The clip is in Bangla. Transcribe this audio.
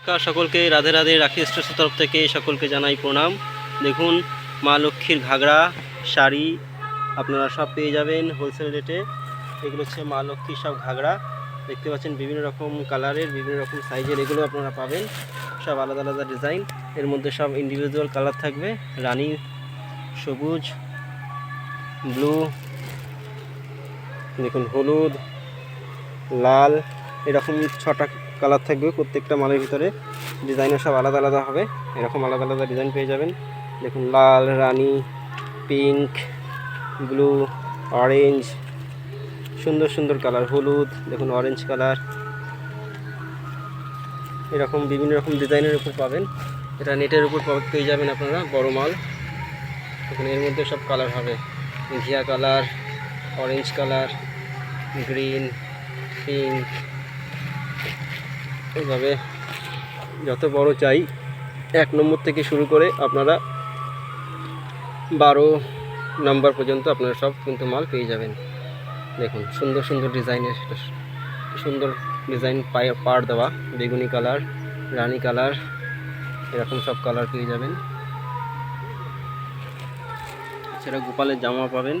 সকলকে রাধে রাধে, রাখি স্টোর্সের তরফ থেকে সকলকে জানাই প্রণাম। দেখুন মা লক্ষ্মীর ঘাগরা শাড়ি আপনারা সব পেয়ে যাবেন হোলসেল রেটে। এগুলো হচ্ছে মা লক্ষ্মীর সব ঘাগরা, দেখতে পাচ্ছেন বিভিন্ন রকম কালারের, বিভিন্ন রকম সাইজের এগুলো আপনারা পাবেন। সব আলাদা আলাদা ডিজাইন, এর মধ্যে সব ইন্ডিভিজুয়াল কালার থাকবে। রানী, সবুজ, ব্লু, দেখুন হলুদ, লাল, এরকম 6টা কালার থাকবে প্রত্যেকটা মালের ভিতরে। ডিজাইনও সব আলাদা আলাদা হবে, এরকম আলাদা আলাদা ডিজাইন পেয়ে যাবেন। দেখুন লাল, রানী, পিঙ্ক, ব্লু, অরেঞ্জ, সুন্দর সুন্দর কালার, হলুদ, দেখুন অরেঞ্জ কালার, এরকম বিভিন্ন রকম ডিজাইনের উপর পাবেন। এটা নেটের উপর পেয়ে যাবেন আপনারা, বড় মাল। দেখুন এর মধ্যে সব কালার হবে, ঘিয়া colour, orange colour, green, pink, এইভাবে যত বড় চাই 1 নম্বর থেকে শুরু করে আপনারা 12 নম্বর পর্যন্ত আপনারা সব কিন্তু মাল পেয়ে যাবেন। দেখুন সুন্দর সুন্দর ডিজাইনের, সুন্দর ডিজাইন পার দেওয়া, বেগুনি কালার, রানী কালার, এরকম সব কালার পেয়ে যাবেন। এছাড়া গোপালের জামা পাবেন।